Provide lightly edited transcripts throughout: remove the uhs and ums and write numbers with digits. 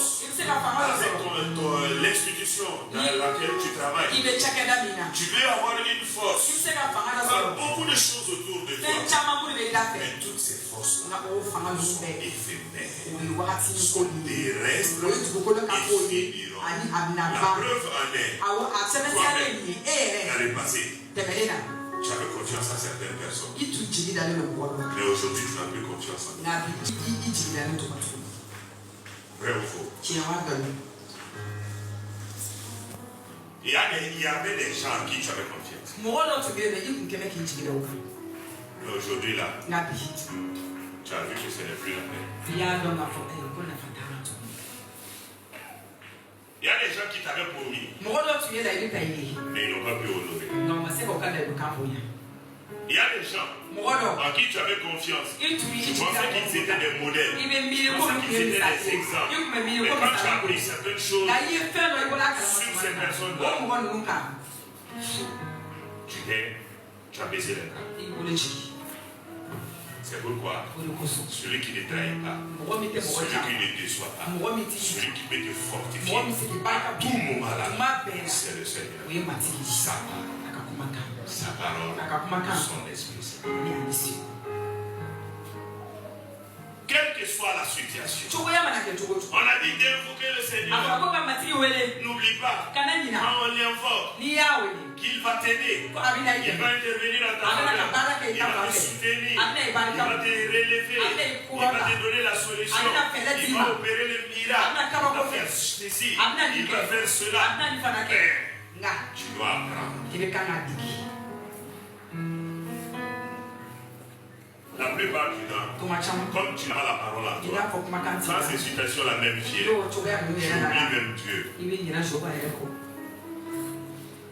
boss, avec l'institution dans laquelle tu travailles, tu veux avoir une force. Il y a beaucoup de choses autour de toi. Mais toutes ces forces-là sont éphémères, sont terrestres et finiront. La preuve en est, toi-même, dans le passé, tu avais confiance à certaines personnes. Mais aujourd'hui, tu n'as plus confiance en eux. Vrai ou faux? Il y avait des gens en qui tu avais confiance. Mais aujourd'hui, là, tu as vu que ce n'est plus la peine. Il y a des gens qui t'avaient promis, mais ils n'ont pas pu honorer. Il y a des gens en qui tu avais confiance. Tu pensais qu'ils étaient des modèles. Tu pensais qu'ils étaient des exemples. Mais quand tu as appris certaines choses sur ces personnes-là, tu as baissé les bras. C'est pourquoi celui qui ne trahit pas, celui qui ne déçoit pas, celui qui peut te fortifier à tout moment là, c'est le Seigneur. Sa parole, son esprit. Quelle que soit la situation, on a dit d'invoquer le Seigneur. N'oublie pas, quand on l'invoque, qu'il va t'aider, il va intervenir dans ta faveur, il va te soutenir, il va te relever, il va te donner la solution, il va opérer le miracle, il va faire ceci, il va faire cela. Mais tu dois apprendre. La plupart du temps, comme tu as la parole en toi, quand ces situations-là même viennent, tu oublies même Dieu.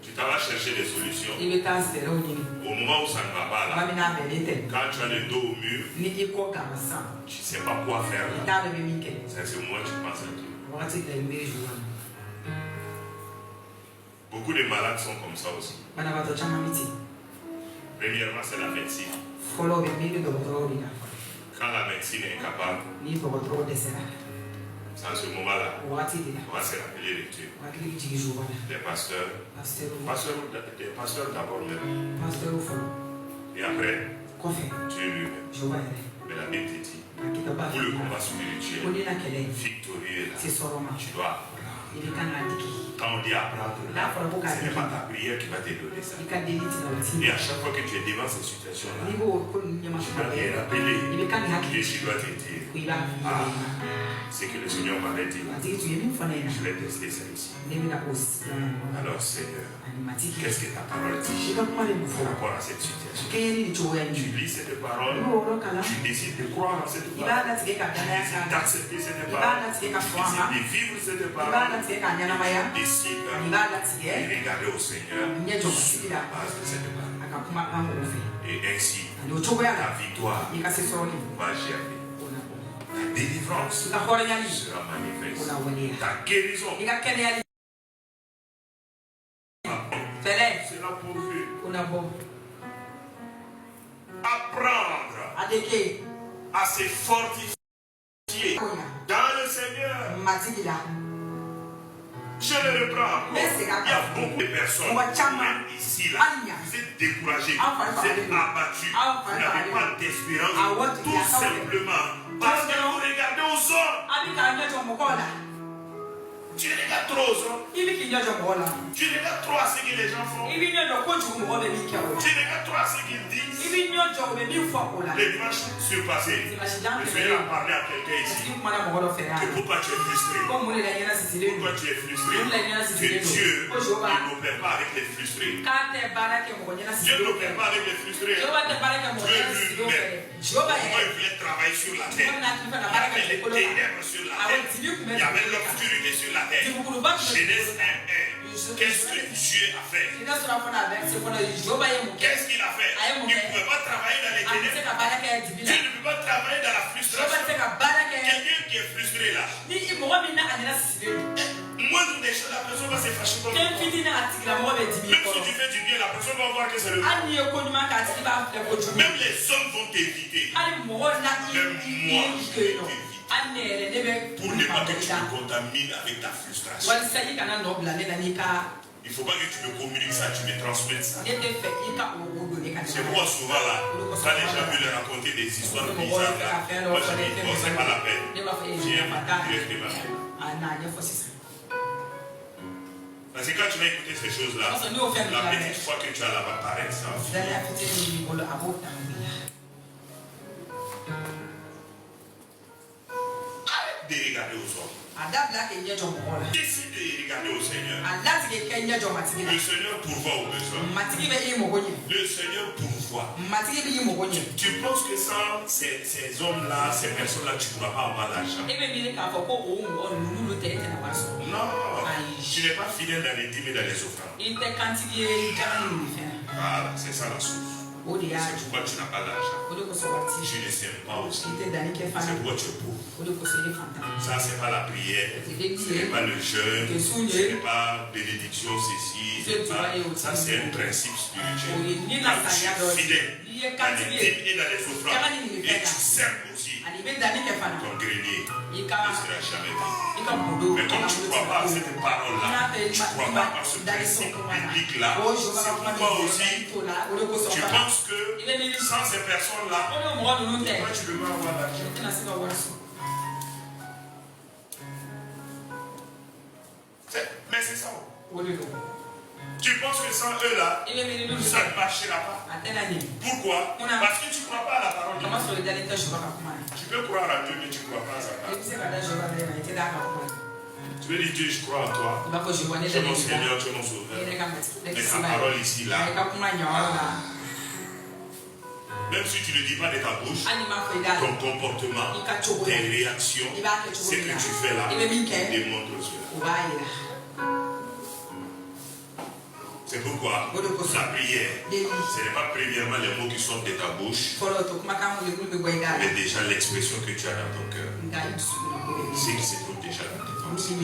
Tu t'en vas chercher des solutions. Au moment où ça ne va pas là, quand tu as le dos au mur, tu ne sais pas quoi faire là. C'est moi tu penses à Dieu. Beaucoup de malades sont comme ça aussi. Premièrement, c'est la médecine. Quand la médecine est capable, c'est en ce moment-là, on va se rappeler de Dieu. Les pasteurs d'abord même. Et après, Dieu lui-même. Mais la Bible te dit, pour le combat spirituel, victorieux, tu dois apprendre. Quand on dit apprendre, ce n'est pas ta prière qui va te donner ça. Et à chaque fois que tu es devant ces situations-là, tu dois te rappeler que tu dois te dire, c'est que le Seigneur m'avait dit, je vais tester ça ici. Alors Seigneur, qu'est-ce que ta parole dit par rapport à cette situation? Tu lis cette parole, tu décides de croire en cette parole, tu décides d'accepter cette parole, tu décides de vivre cette parole, tu décides de regarder au Seigneur sur la base de cette parole. Et ainsi, ta victoire va germer. Ta délivrance sera manifeste. Ta guérison sera pourvue. Apprendre à se fortifier dans le Seigneur. Je le reprends. Il y a beaucoup de personnes même ici, là, vous êtes découragés, vous êtes abattus, vous n'avez pas d'espérance, tout simplement parce que vous regardez aux hommes. Tu regardes trop aux hommes. Tu regardes trop à ce que les gens font. Tu regardes trop à ce qu'ils disent. Le dimanche surpassé, le Seigneur a parlé à quelqu'un ici. Que pourquoi tu es frustré? Pourquoi tu es frustré? Que Dieu n'opère pas avec les frustrés. Dieu n'opère pas avec les frustrés. Dieu lui-même, pourquoi il voulait travailler sur la terre? Il y avait les ténèbres sur la terre. Il y avait l'obscurité sur la terre. Genèse 1:1. Qu'est-ce que Dieu a fait? Qu'est-ce qu'il a fait? Il ne pouvait pas travailler dans les ténèbres. Dieu ne peut pas travailler dans la frustration. Quelqu'un qui est frustré là, moindre des choses, la personne va se fâcher contre toi. Même si tu fais du bien, la personne va voir que c'est le mal. Même les hommes vont t'éviter. Même moi, je vais t'éviter. pour ne pas que tu te contamines avec ta frustration. Il ne faut pas que tu me communiques ça, tu me transmettes ça. C'est moi souvent là, tu as déjà vu leur raconter des histoires bizarres là. Moi je dis, bon, c'est pas la peine. Viens directement. Parce que quand tu vas écouter ces choses-là, la petite fois que tu as là-bas, pareil, ça va finir. Arrête de regarder aux hommes. Décide de regarder au Seigneur. Le Seigneur pourvoit aux besoins. Le Seigneur pourvoit. Tu penses que sans ces hommes-là, ces personnes-là, tu ne pourras pas avoir l'argent? Non, tu n'es pas fidèle dans les dîmes et dans les offrandes. Voilà, c'est ça la source. C'est pourquoi tu n'as pas d'argent. Tu ne sers pas aussi. C'est pourquoi tu es pauvre. Ça, c'est pas la prière. Ce n'est pas le jeûne. Ce n'est pas bénédiction, ceci. Ça, c'est un principe spirituel. Quand tu es fidèle dans les dîmes et dans les offrandes, et tu sers aussi ton grenier, ne sera jamais vide. Mais comme tu ne crois pas à cette parole-là, tu ne crois pas à ce principe biblique-là, c'est pourquoi aussi tu penses que sans ces personnes-là, toi tu peux pas avoir l'argent. Mais c'est ça. Tu penses que sans eux-là, ça ne marchera pas. Pourquoi? Parce que tu ne crois pas à la parole de Dieu. Tu peux croire à Dieu, mais tu ne crois pas à sa parole. Tu veux dire Dieu, je crois en toi. Tu es mon Seigneur, tu es mon Sauveur. Mais sa parole ici, là. Même si tu ne le dis pas de ta bouche, ton comportement, tes réactions, ce que tu fais là, démontre cela. C'est pourquoi la prière, ce n'est pas premièrement les mots qui sortent de ta bouche, mais déjà l'expression que tu as dans ton cœur. C'est qui se trouve déjà dans tes pensées.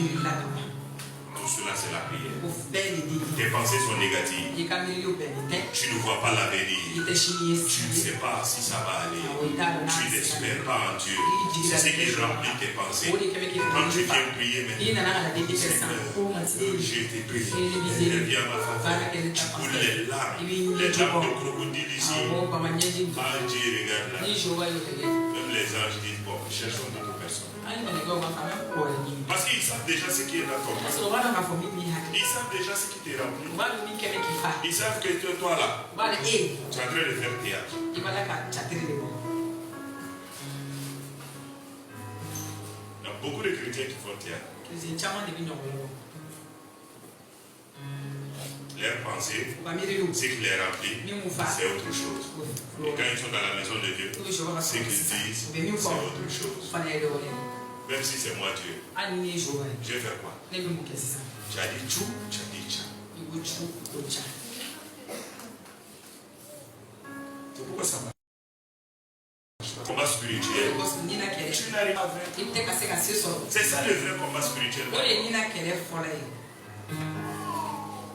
Tout cela, c'est la prière. Tes pensées sont négatives. Tu ne vois pas l'avenir. Tu ne sais pas si ça va aller. Tu n'espères pas en Dieu. C'est ce qui remplit tes pensées. Quand tu viens prier maintenant, Seigneur, je t'ai prié. Viens à ma faveur. Tu coules les larmes de crocodile ici. Ah Dieu, regarde là. Même les anges disent, bon, cherchons d'autres personnes. Parce qu'ils savent déjà ce qui est dans ton cœur. Ils savent déjà ce qui t'est rempli. Ils savent que toi là, tu es en train de faire théâtre. Il y a beaucoup de chrétiens qui font théâtre. Leur pensée, ce qui les remplit, c'est autre chose. Et quand ils sont dans la maison de Dieu, ce qu'ils disent, c'est autre chose. Même si c'est moi Dieu, je vais faire quoi? Tu as dit tchou, tu as dit tcha. C'est pourquoi ça marche. Combat spirituel, tu n'arrives pas à faire. C'est ça le vrai combat spirituel.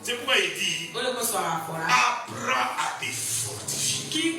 C'est pourquoi il dit apprends à te fortifier.